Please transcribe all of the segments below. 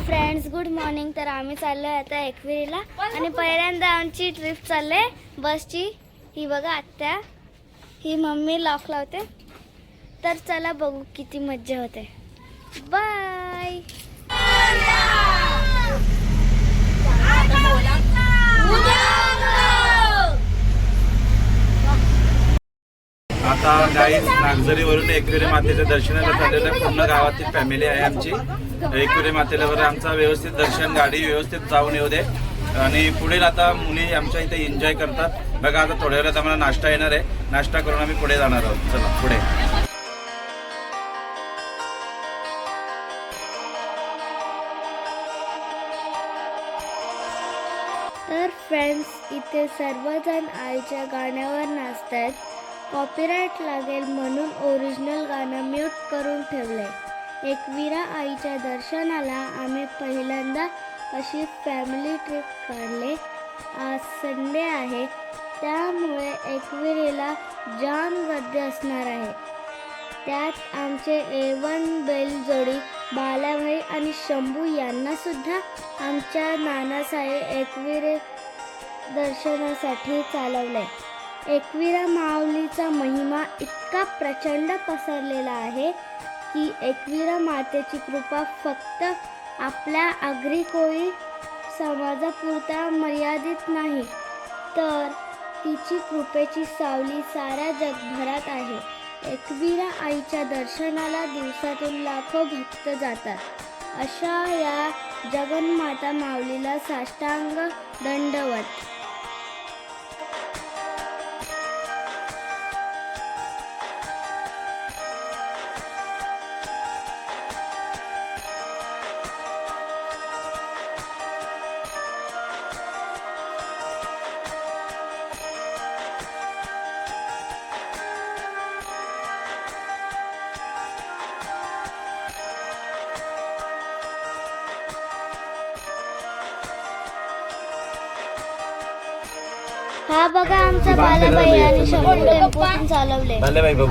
Friends, good morning. तर आम्ही चाललो आहे आता एकविरीला आणि पहिल्यांदा आमची ट्रिप चालले बसची. ही बघा आत्या, ही मम्मी लॉक लावते. तर चला बघू किती मज्जा होते. बाय. आता गाईज नागझरीवरून एकविरी मातेच्या दर्शनाला चाललेलं आहे. पूर्ण गावातील फॅमिली आहे आमची. एकविरी मातेला बरं आमचा व्यवस्थित दर्शन, गाडी व्यवस्थित जाऊन येऊ दे. आणि पुढे आता मुली आमच्या इथे एन्जॉय करतात. बघा आता थोड्या वेळात आम्हाला नाश्ता येणार आहे. नाश्ता करून आम्ही पुढे जाणार आहोत. चला पुढे. तर फ्रेंड्स, इथे सर्वजण आईच्या गाण्यावर नाचतायत. कॉपीराईट लागेल म्हणून ओरिजिनल गाणं म्यूट करून ठेवलंय. एकविरा आईच्या दर्शनाला आम्ही पहिल्यांदा अशी फॅमिली ट्रिप काढले. आज संडे आहे, त्यामुळे एकविरेला जाम गर्दी असणार आहे. त्यात आमचे A1 बैलजोडी बालाभाई आणि शंभू यांना सुद्धा आमच्या नानासाहेब एकविरे दर्शनासाठी चालवलंय. एकविरा माऊलीचा महिमा इतका प्रचंड पसरलेला आहे की एकविरा मातेची कृपा फक्त आपल्या आगरी कोळी समाजापुरता मर्यादित नाही, तर तिची कृपेची सावली साऱ्या जगभरात आहे. एकविरा आईच्या दर्शनाला दिवसातून लाखो भक्त जातात. अशा या जगन्माता माऊलीला साष्टांग दंडवत. हा बघा आमचा बालाबाई आणि शंभू टेम्पोतून चालवले. बालाबाई बघू.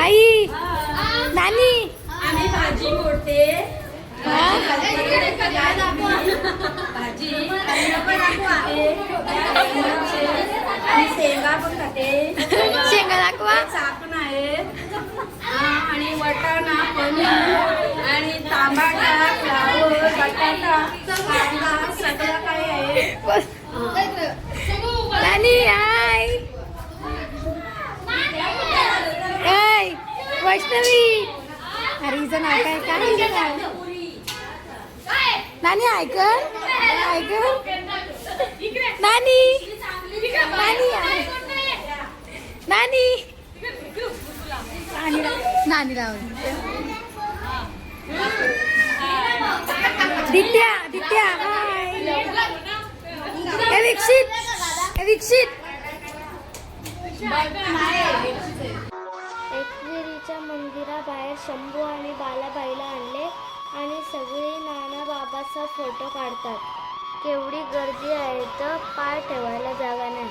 आई, नानी, आम्ही भाजी मोडते. भाजी आणि शेंगा पण खाते. शेंगा दाखवा. चाकण आहे आणि वाटाणा, पनीर आणि टमाटा, फ्लावर, बटाटा, कांदा सगळं काही आहे. नानी हाय. वैष्णवी, अरे हिचं नाव काय काय नानी? ऐक नानी, दित्या दित्या दीक्षित एकविरीच्या मंदिराबाहेर शंभू आणि बालाबाईला आणले आणि सगळे नाना बाबाचा फोटो काढतात. केवढी गर्दी आहे तर पाय ठेवायला जागा नाही.